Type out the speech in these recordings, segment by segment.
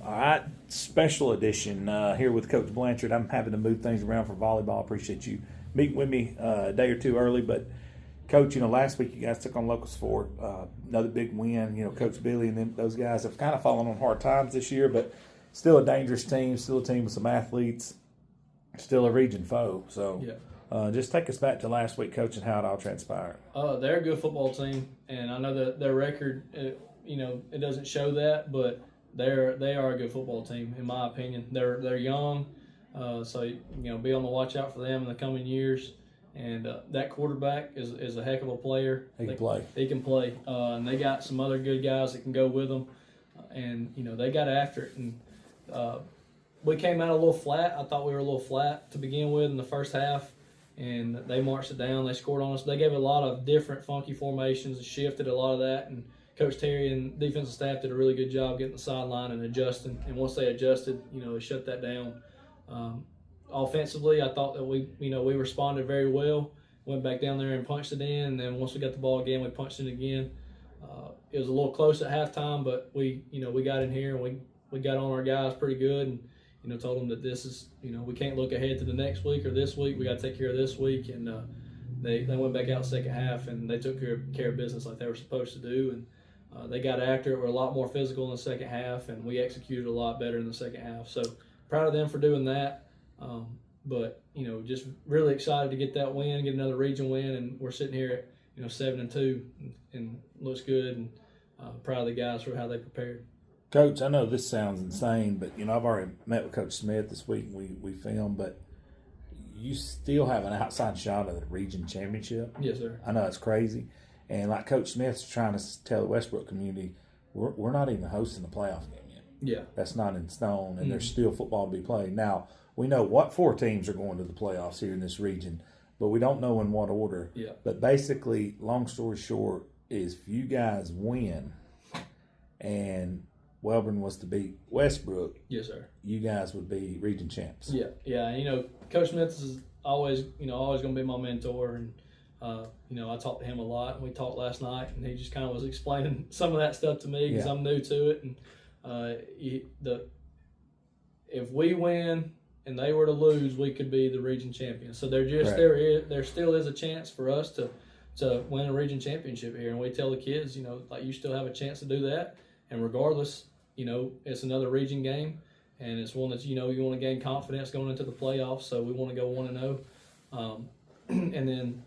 All right, special edition here with Coach Blanchard. I'm having to move things around for volleyball. Appreciate you meeting with me a day or two early. But, Coach, last week you guys took on Locust Fort, another big win. Coach Billy and them, those guys have kind of fallen on hard times this year, but still a dangerous team, still a team with some athletes, still a region foe. So just take us back to last week, Coach, and how it all transpired. They're a good football team, and I know that their record, it doesn't show that, but they are a good football team in my opinion. They're young, so be on the watch out for them in the coming years. And that quarterback is a heck of a player. He can play. He can play, and they got some other good guys that can go with them. And they got after it. And we came out a little flat. I thought we were a little flat to begin with in the first half, and they marched it down. They scored on us. They gave a lot of different funky formations and shifted a lot of that. And Coach Terry and defensive staff did a really good job getting the sideline and adjusting. And once they adjusted, they shut that down. Offensively, I thought that we responded very well. Went back down there and punched it in, and then once we got the ball again, we punched it again. It was a little close at halftime, but we got in here and we got on our guys pretty good, and told them that this is we can't look ahead to the next week or this week. We got to take care of this week, and they went back out second half and they took care of business like they were supposed to do, and they got after it. We're a lot more physical in the second half, and we executed a lot better in the second half. So proud of them for doing that. But just really excited to get that win, get another region win, and we're sitting here at 7-2, and looks good. And proud of the guys for how they prepared. Coach, I know this sounds insane, but I've already met with Coach Smith this week. We filmed, but you still have an outside shot of the region championship. Yes, sir. I know it's crazy, and like Coach Smith's trying to tell the Westbrook community, we're not even hosting the playoff game yet. Yeah, that's not in stone, and there's still football to be played. Now we know what 4 teams are going to the playoffs here in this region, but we don't know in what order. Yeah. But basically, long story short, is if you guys win, and Welborn was to beat Westbrook, yes, sir, you guys would be region champs. Yeah, yeah. And, Coach Smith is always going to be my mentor, and I talked to him a lot, and we talked last night, and he just kind of was explaining some of that stuff to me because I'm new to it, and if we win and they were to lose, we could be the region champion. So there still is a chance for us to win a region championship here, and we tell the kids, you still have a chance to do that, and regardless. It's another region game, and it's one that you want to gain confidence going into the playoffs. So we want to go 1-0, and then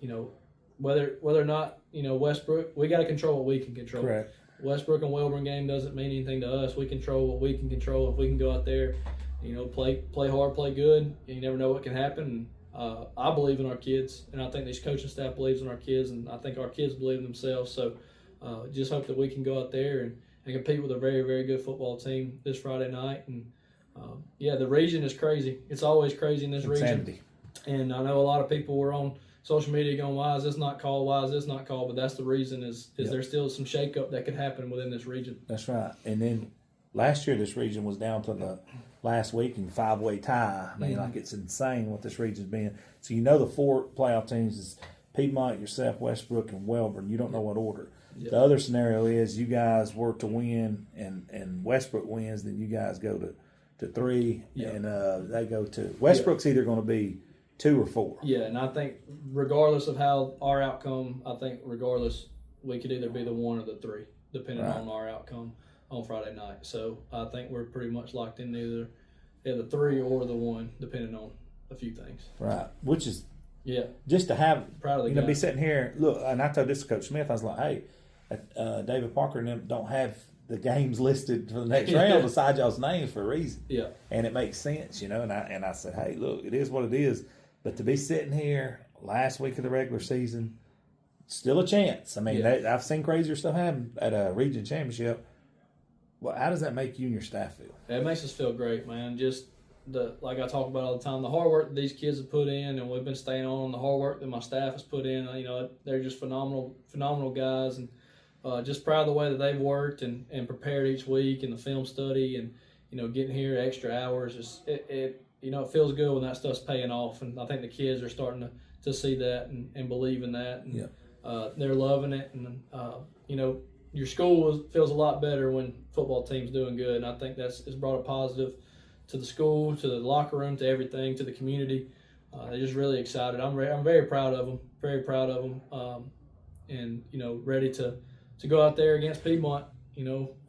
whether or not Westbrook, we got to control what we can control. Correct. Westbrook and Welborn game doesn't mean anything to us. We control what we can control. If we can go out there, play hard, play good, you never know what can happen. I believe in our kids, and I think this coaching staff believes in our kids, and I think our kids believe in themselves. So just hope that we can go out there and compete with a very, very good football team this Friday night. And, the region is crazy. It's always crazy in this Insanity. Region. And I know a lot of people were on social media going, why is this not called? Why is this not called? But that's the reason is there's still some shakeup that could happen within this region. That's right. And then last year this region was down to the last week in 5-way tie. I mean, like it's insane what this region's been. So the 4 playoff teams is Piedmont, yourself, Westbrook, and Welborn. You don't know what order. Yep. The other scenario is you guys were to win and Westbrook wins, then you guys go to 3, and they go to Westbrook's either going to be 2 or 4. Yeah, and I think regardless of how our outcome, we could either be the 1 or the 3, depending on our outcome on Friday night. So I think we're pretty much locked in either the 3 or the 1, depending on a few things. Right, which is just to have proud of the be sitting here. Look, and I told this to Coach Smith, I was like, hey. David Parker and them don't have the games listed for the next round beside y'all's names for a reason. Yeah. And it makes sense, And I said, hey, look, it is what it is. But to be sitting here last week of the regular season, still a chance. I mean, I've seen crazier stuff happen at a region championship. Well, how does that make you and your staff feel? It makes us feel great, man. Just like I talk about all the time, the hard work that these kids have put in, and we've been staying on the hard work that my staff has put in. They're just phenomenal guys, and just proud of the way that they've worked and prepared each week and the film study and, getting here extra hours. It feels good when that stuff's paying off. And I think the kids are starting to see that and believe in that. And they're loving it. And, your school feels a lot better when football team's doing good, and I think it's brought a positive to the school, to the locker room, to everything, to the community. They're just really excited. I'm very proud of them, and ready to go out there against Piedmont,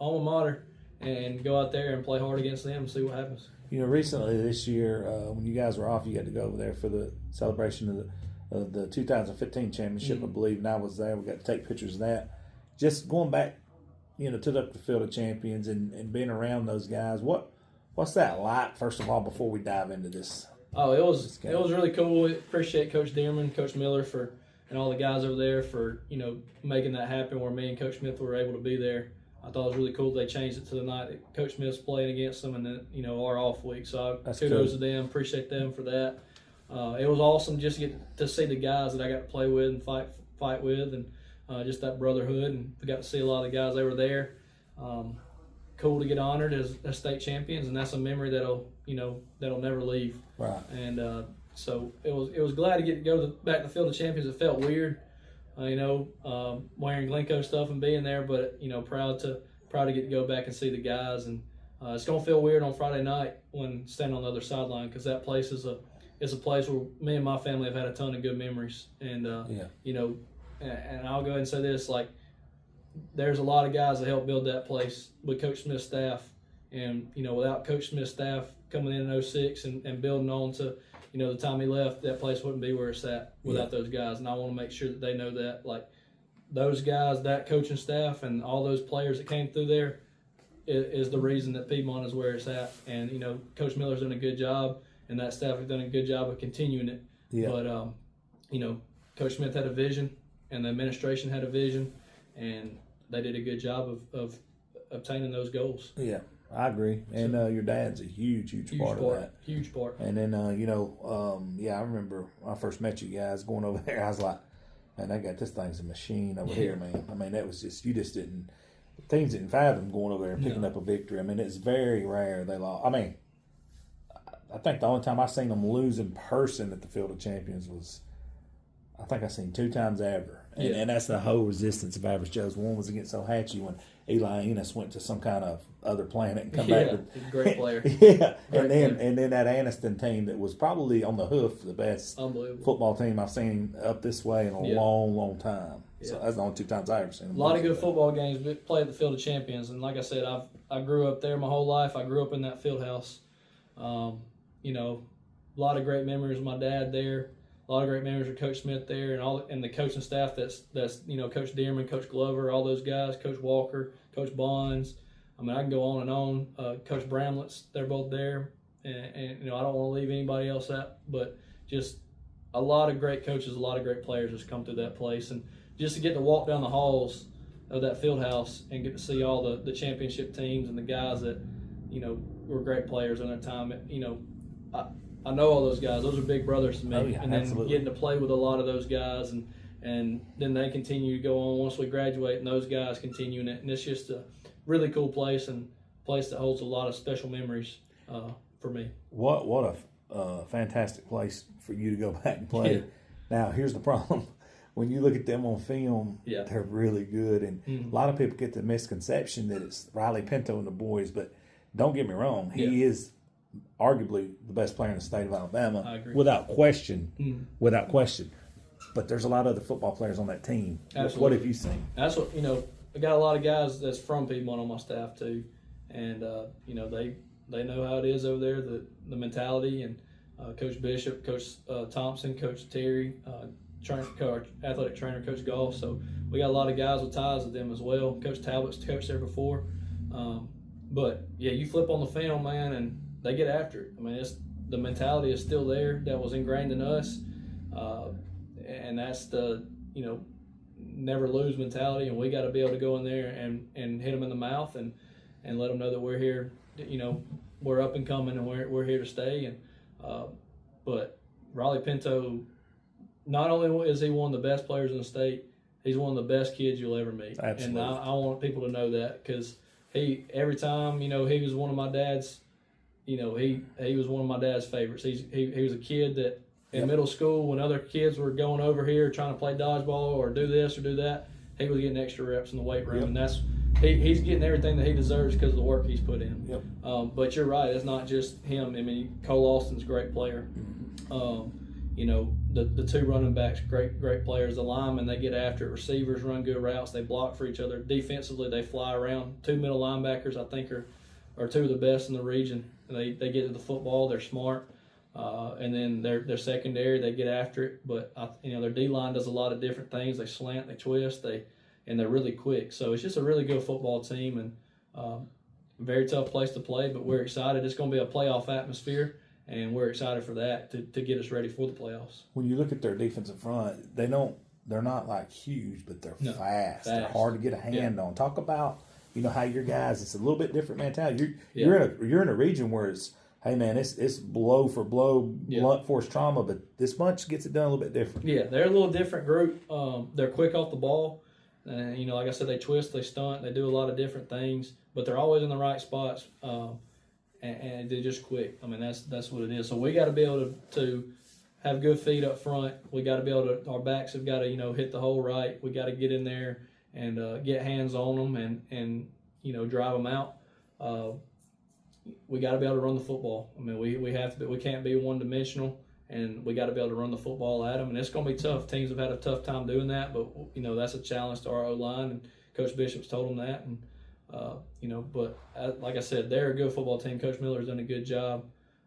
alma mater, and go out there and play hard against them and see what happens. Recently this year, when you guys were off, you had to go over there for the celebration of the 2015 championship, I believe, and I was there. We got to take pictures of that. Just going back, to the Field of Champions and being around those guys, what's that like, first of all, before we dive into this? Oh, it was really cool. We appreciate Coach Dearman, Coach Miller and all the guys over there for, making that happen where me and Coach Smith were able to be there. I thought it was really cool they changed it to the night that Coach Smith's playing against them and then, our off week. So kudos to them. Appreciate them for that. It was awesome just to get to see the guys that I got to play with and fight with, and just that brotherhood. And we got to see a lot of the guys that were there. Cool to get honored as state champions, and that's a memory that'll never leave. Right. And so it was glad to get to go back to the Field of Champions. It felt weird, wearing Glencoe stuff and being there, but proud to get to go back and see the guys. And it's gonna feel weird on Friday night when standing on the other sideline, because that place is a place where me and my family have had a ton of good memories. And and I'll go ahead and say this, like, there's a lot of guys that helped build that place with Coach Smith's staff, and without Coach Smith's staff coming in 06 and building on to the time he left, that place wouldn't be where it's at without those guys. And I want to make sure that they know that, like, those guys, that coaching staff, and all those players that came through there is the reason that Piedmont is where it's at. And Coach Miller's done a good job, and that staff has done a good job of continuing it. Yeah. But Coach Smith had a vision, and the administration had a vision, and they did a good job of obtaining those goals. Yeah, I agree. And your dad's a huge part of that. Huge part. And then, I remember when I first met you guys going over there, I was like, man, this thing's a machine over here, man. I mean, that was just, teams didn't fathom going over there and picking up a victory. I mean, it's very rare they lost. I mean, I think the only time I seen them lose in person at the Field of Champions was, I think I seen 2 times ever. And that's the whole resistance of Average Joe's. One was against Ohatchee when Eli Enos went to some kind of other planet and come back. He's a great player. And then that Anniston team that was probably on the hoof the best football team I've seen up this way in a long time. Yeah. So that's the only 2 times I ever seen them. A lot of good football games played at the Field of Champions, and like I said, I grew up there my whole life. I grew up in that field house. A lot of great memories of my dad there. A lot of great memories of Coach Smith there, and the coaching staff that's Coach Dearman, Coach Glover, all those guys, Coach Walker, Coach Bonds. I mean, I can go on and on. Coach Bramlett's, they're both there, and I don't want to leave anybody else out, but just a lot of great coaches, a lot of great players just come through that place, and just to get to walk down the halls of that field house and get to see all the championship teams and the guys that were great players in their time. I know all those guys. Those are big brothers to me. Oh, yeah, and then absolutely. Getting to play with a lot of those guys, and then they continue to go on once we graduate, and those guys continuing it. And it's just a really cool place, and a place that holds a lot of special memories for me. What a fantastic place for you to go back and play. Yeah. Now, here's the problem. When you look at them on film, they're really good. And a lot of people get the misconception that it's Riley Pinto and the boys, but don't get me wrong. He is arguably the best player in the state of Alabama. I agree. Without question. Without question. But there's a lot of other football players on that team. Absolutely. What have you seen? That's what, I got a lot of guys that's from Piedmont on my staff too. And, they know how it is over there, the mentality, and Coach Bishop, Coach Thompson, Coach Terry, athletic trainer, Coach Goff. So we got a lot of guys with ties with them as well. Coach Talbot's coached there before. But, you flip on the film, man, and they get after it. I mean, the mentality is still there that was ingrained in us. And that's the, never lose mentality. And we got to be able to go in there and hit them in the mouth and let them know that we're here, we're up and coming, and we're here to stay. And but Riley Pinto, not only is he one of the best players in the state, he's one of the best kids you'll ever meet. Absolutely. And I want people to know that, because every time, he was one of my dad's, he was one of my dad's favorites. He was a kid that in middle school, when other kids were going over here trying to play dodgeball or do this or do that, he was getting extra reps in the weight room, Yep. and that's he's getting everything that he deserves because of the work he's put in. Yep. But you're right; it's not just him. I mean, Cole Austin's a great player. You know, the two running backs, great players. The linemen, they get after it. Receivers run good routes. They block for each other. Defensively, they fly around. Two middle linebackers, I think, are two of the best in the region. They get to the football. They're smart. And then their secondary, they get after it. But their D line does a lot of different things. They slant, they twist, and they're really quick. So it's just a really good football team, and very tough place to play. But we're excited. It's going to be a playoff atmosphere, and we're excited for that to get us ready for the playoffs. When you look at their defensive front, they're not like huge, but they're fast. They're hard to get a hand on. Talk about how your guys. It's a little bit different mentality. You're in a region where it's, hey man, it's blow for blow, blunt force trauma, but this bunch gets it done a little bit different. Yeah, they're a little different group. They're quick off the ball, and like I said, they twist, they stunt, they do a lot of different things, but they're always in the right spots, and they're just quick. I mean, that's what it is. So we got to be able to have good feet up front. We got to be able to. Our backs have got to hit the hole right. We got to get in there and get hands on them and drive them out. We got to be able to run the football. I mean, we have to. We can't be one dimensional, and we got to be able to run the football at them. And it's going to be tough. Teams have had a tough time doing that, but that's a challenge to our O-line, and Coach Bishop's told them that. And but like I said, they're a good football team. Coach Miller's done a good job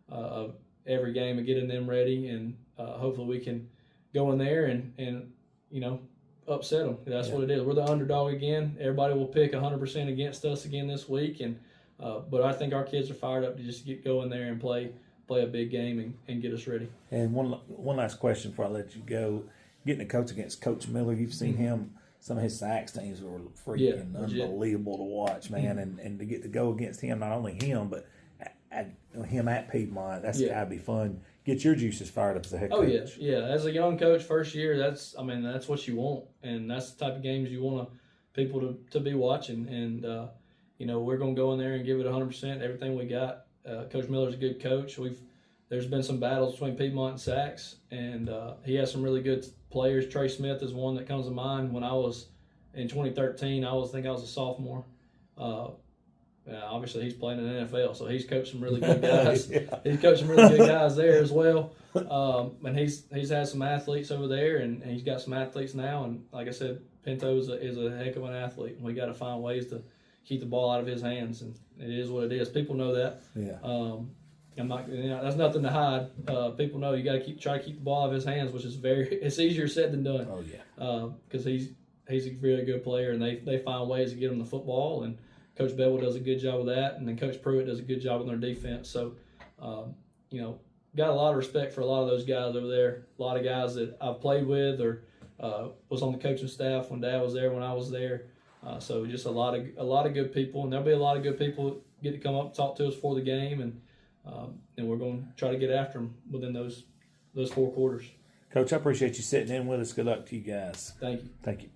of every game of getting them ready, and hopefully we can go in there and upset them. That's what it is. We're the underdog again. Everybody will pick 100% against us again this week, and but I think our kids are fired up to just go in there and play a big game and get us ready. And one last question before I let you go. Getting to coach against Coach Miller, you've seen him. Some of his Sacks teams were freaking unbelievable to watch, man. And to get to go against him, not only him, but him at Piedmont, that's got to be fun. Get your juices fired up as a head coach. Oh, yeah. As a young coach, first year, that's what you want. And that's the type of games you want people to be watching. And, we're going to go in there and give it 100%, everything we got. Coach Miller's a good coach. There's been some battles between Piedmont and Sacks, and he has some really good players. Trey Smith is one that comes to mind. When I was in 2013, I was a sophomore. Obviously, he's playing in the NFL, so he's coached some really good guys. He's coached some really good guys there as well. And he's had some athletes over there, and he's got some athletes now. And like I said, Pinto is a heck of an athlete, and we got to find ways to keep the ball out of his hands. And it is what it is. People know that. Yeah. I'm not. That's nothing to hide. People know you got to try to keep the ball out of his hands, which is it's easier said than done. Oh yeah. Because he's a really good player, and they find ways to get him the football. And Coach Bevel does a good job with that, and then Coach Pruitt does a good job with their defense. So, got a lot of respect for a lot of those guys over there. A lot of guys that I've played with or was on the coaching staff when Dad was there, when I was there. So just a lot of good people, and there'll be a lot of good people get to come up and talk to us for the game, and we're going to try to get after them within those 4 quarters. Coach, I appreciate you sitting in with us. Good luck to you guys. Thank you. Thank you.